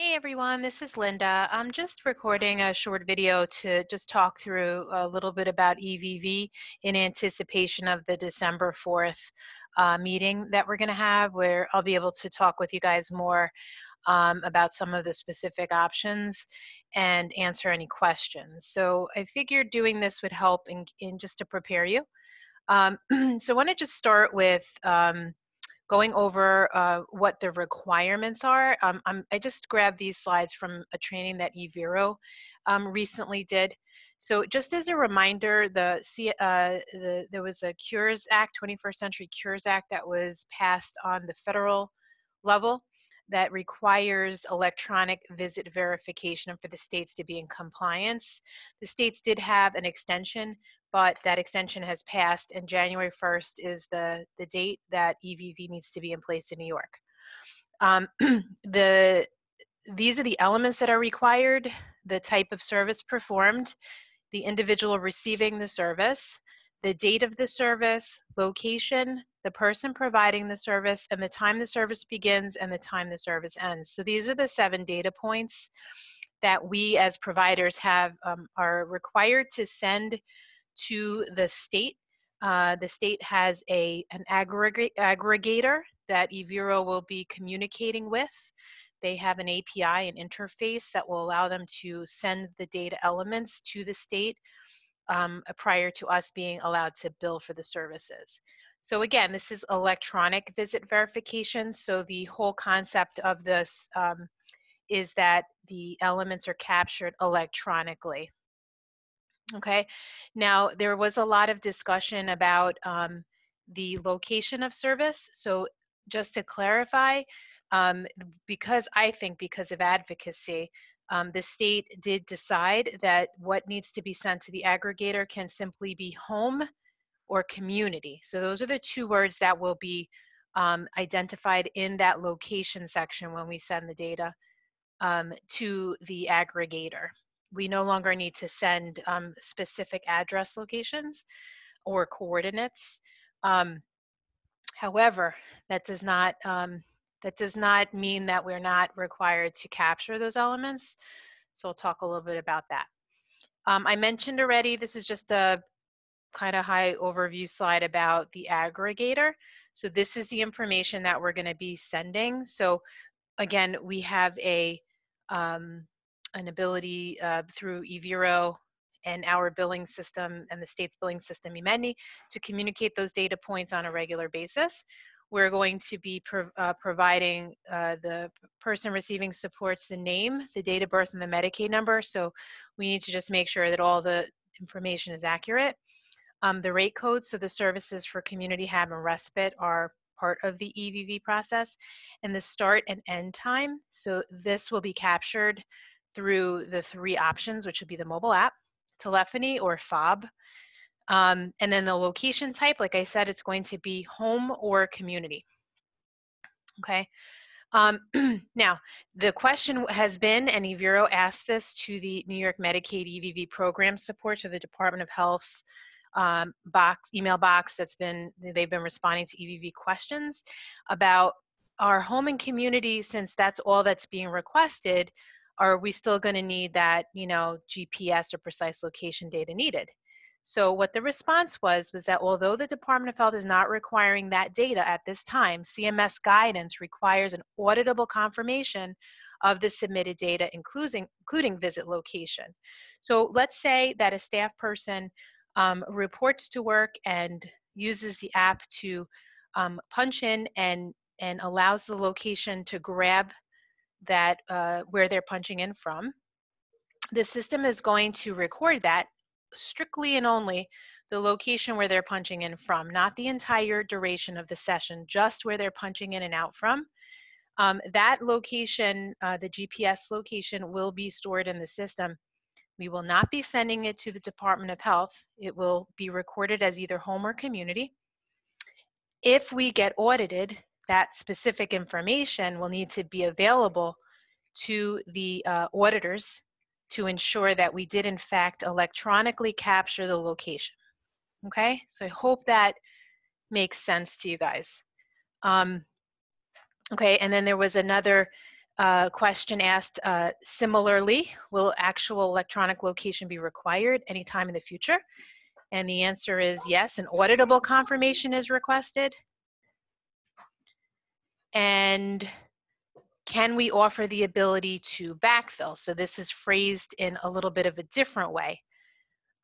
Hey everyone, this is Linda. I'm just recording a short video to just talk through a little bit about EVV in anticipation of the December 4th meeting that we're going to have, where I'll be able to talk with you guys more about some of the specific options and answer any questions. So I figured doing this would help in just to prepare you. So I want to just start with going over what the requirements are. I just grabbed these slides from a training that eVero recently did. So just as a reminder, there was a Cures Act, 21st Century Cures Act, that was passed on the federal level that requires electronic visit verification for the states to be in compliance. The states did have an extension, but that extension has passed, and January 1st is the date that EVV needs to be in place in New York. These are the elements that are required: the type of service performed, the individual receiving the service, the date of the service, location, the person providing the service, and the time the service begins and the time the service ends. So these are the 7 data points that we as providers are required to send to the state. The state has an aggregator that eVero will be communicating with. They have an API, an interface that will allow them to send the data elements to the state prior to us being allowed to bill for the services. So again, this is electronic visit verification. So the whole concept of this is that the elements are captured electronically. Okay, now there was a lot of discussion about the location of service. So just to clarify, because of advocacy, the state did decide that what needs to be sent to the aggregator can simply be home or community. So those are the 2 words that will be identified in that location section when we send the data to the aggregator. We no longer need to send specific address locations or coordinates. However, that does not mean that we're not required to capture those elements. So I'll talk a little bit about that. I mentioned already, this is just a kind of high overview slide about the aggregator. So this is the information that we're going to be sending. So again, we have an ability through eVero and our billing system and the state's billing system, eMedNI, to communicate those data points on a regular basis. We're going to be providing the person receiving supports the name, the date of birth, and the Medicaid number. So we need to just make sure that all the information is accurate. The rate codes, so the services for community hab and respite, are part of the EVV process, and the start and end time. So this will be captured through the 3 options, which would be the mobile app, telephony, or fob. And then the location type, like I said, it's going to be home or community. Okay. Now, the question has been, and eVero asked this to the New York Medicaid EVV program support, to the Department of Health email box they've been responding to EVV questions about our home and community. Since that's all that's being requested, are we still going to need that, GPS or precise location data needed? So what the response was that although the Department of Health is not requiring that data at this time, CMS guidance requires an auditable confirmation of the submitted data, including visit location. So let's say that a staff person reports to work and uses the app to punch in and allows the location to grab that where they're punching in from. The system is going to record that strictly and only the location where they're punching in from, not the entire duration of the session, just where they're punching in and out from. That location, the GPS location, will be stored in the system. We will not be sending it to the Department of Health. It will be recorded as either home or community. If we get audited, that specific information will need to be available to the auditors to ensure that we did in fact electronically capture the location. Okay, so I hope that makes sense to you guys. Okay, and then there was another Question asked similarly, will actual electronic location be required anytime in the future? And the answer is yes, an auditable confirmation is requested. And can we offer the ability to backfill? So this is phrased in a little bit of a different way.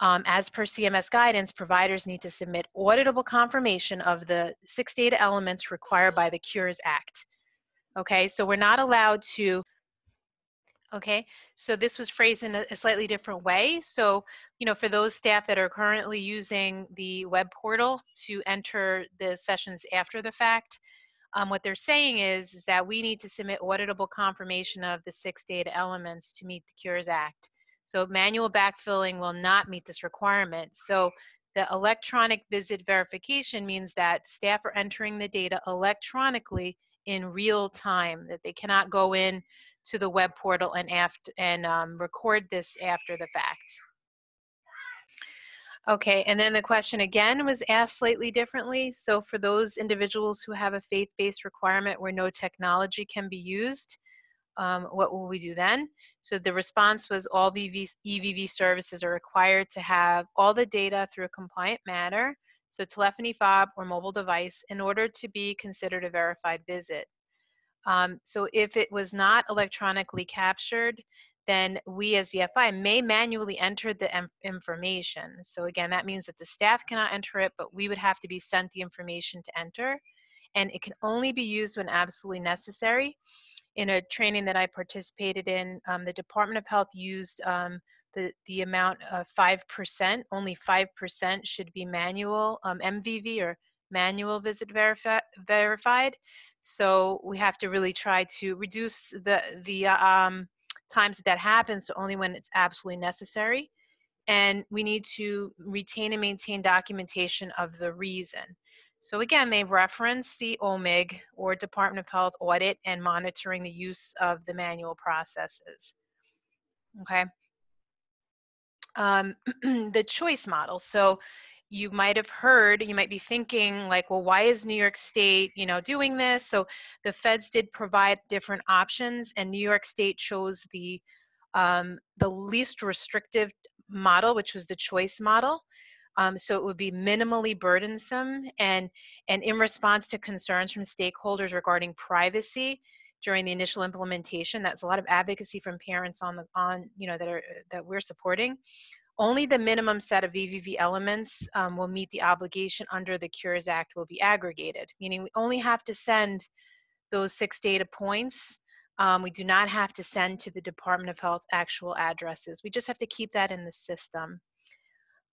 As per CMS guidance, providers need to submit auditable confirmation of the 6 data elements required by the Cures Act. Okay, so we're not allowed to, okay, so this was phrased in a slightly different way. So, you know, for those staff that are currently using the web portal to enter the sessions after the fact, what they're saying is that we need to submit auditable confirmation of the 6 data elements to meet the Cures Act. So manual backfilling will not meet this requirement. So the electronic visit verification means that staff are entering the data electronically in real time, that they cannot go in to the web portal and record this after the fact. Okay, and then the question again was asked slightly differently. So for those individuals who have a faith-based requirement where no technology can be used, what will we do then? So the response was all EVV services are required to have all the data through a compliant manner, so telephony, fob, or mobile device, in order to be considered a verified visit. So if it was not electronically captured, then we as the FI may manually enter the information. So again, that means that the staff cannot enter it, but we would have to be sent the information to enter. And it can only be used when absolutely necessary. In a training that I participated in, the Department of Health used the amount of 5%, only 5% should be manual, MVV or manual visit verified. So we have to really try to reduce the times that happens to only when it's absolutely necessary. And we need to retain and maintain documentation of the reason. So again, they reference the OMIG or Department of Health audit and monitoring the use of the manual processes. Okay. The choice model. So you might have heard, you might be thinking like, well, why is New York State, you know, doing this? So the feds did provide different options, and New York State chose the least restrictive model, which was the choice model. So it would be minimally burdensome, and in response to concerns from stakeholders regarding privacy during the initial implementation. That's a lot of advocacy from parents you know, that we're supporting. Only the minimum set of EVV elements will meet the obligation under the Cures Act will be aggregated, meaning we only have to send those 6 data points. We do not have to send to the Department of Health actual addresses. We just have to keep that in the system.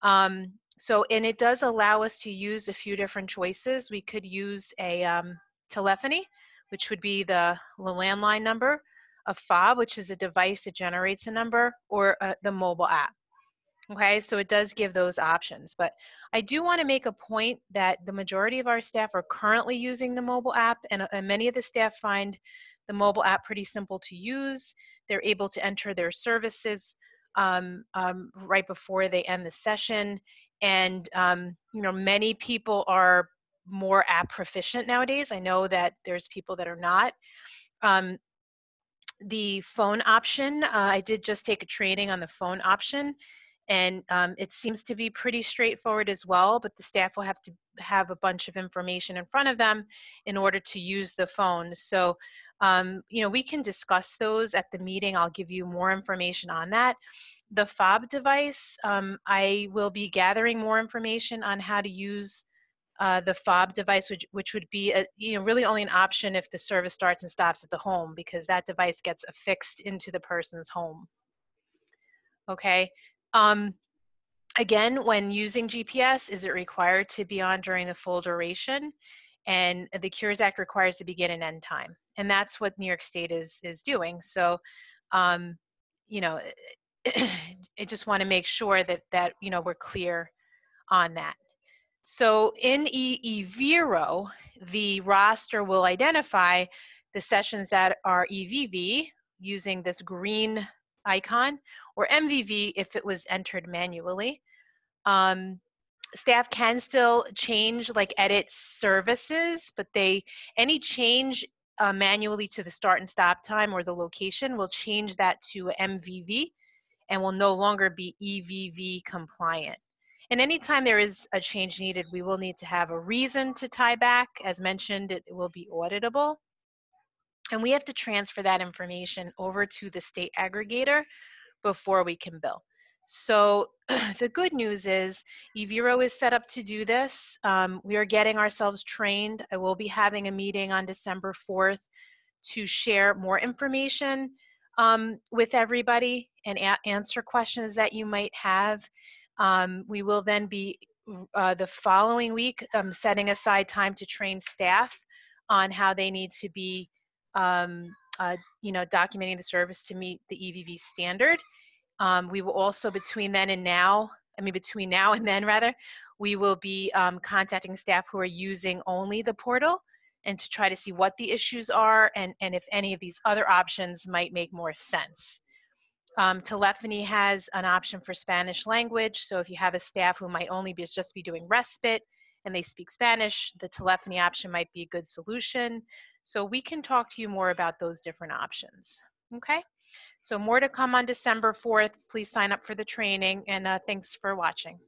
And it does allow us to use a few different choices. We could use a telephony, which would be the landline number, a fob, which is a device that generates a number, or the mobile app. Okay, so it does give those options. But I do want to make a point that the majority of our staff are currently using the mobile app, and many of the staff find the mobile app pretty simple to use. They're able to enter their services right before they end the session. And you know, many people are more app proficient nowadays. I know that there's people that are not. The phone option, I did just take a training on the phone option, and it seems to be pretty straightforward as well, but the staff will have to have a bunch of information in front of them in order to use the phone. So, you know, we can discuss those at the meeting. I'll give you more information on that. The fob device, I will be gathering more information on how to use the fob device, which would be you know, really only an option if the service starts and stops at the home, because that device gets affixed into the person's home. Okay. Again, when using GPS, is it required to be on during the full duration? And the Cures Act requires the begin and end time, and that's what New York State is doing. So, you know, I just want to make sure that you know, we're clear on that. So in EVRO, the roster will identify the sessions that are EVV using this green icon, or MVV if it was entered manually. Staff can still change, like edit services, but any change manually to the start and stop time or the location, we'll change that to MVV and will no longer be EVV compliant. And anytime there is a change needed, we will need to have a reason to tie back. As mentioned, it will be auditable. And we have to transfer that information over to the state aggregator before we can bill. So the good news is eViro is set up to do this. We are getting ourselves trained. I will be having a meeting on December 4th to share more information with everybody and answer questions that you might have. We will then be the following week setting aside time to train staff on how they need to be documenting the service to meet the EVV standard. We will also, between now and then rather, we will be contacting staff who are using only the portal and to try to see what the issues are and if any of these other options might make more sense. Telephony has an option for Spanish language, so if you have a staff who might only just be doing respite and they speak Spanish, the telephony option might be a good solution. So we can talk to you more about those different options. Okay, so more to come on December 4th. Please sign up for the training, and thanks for watching.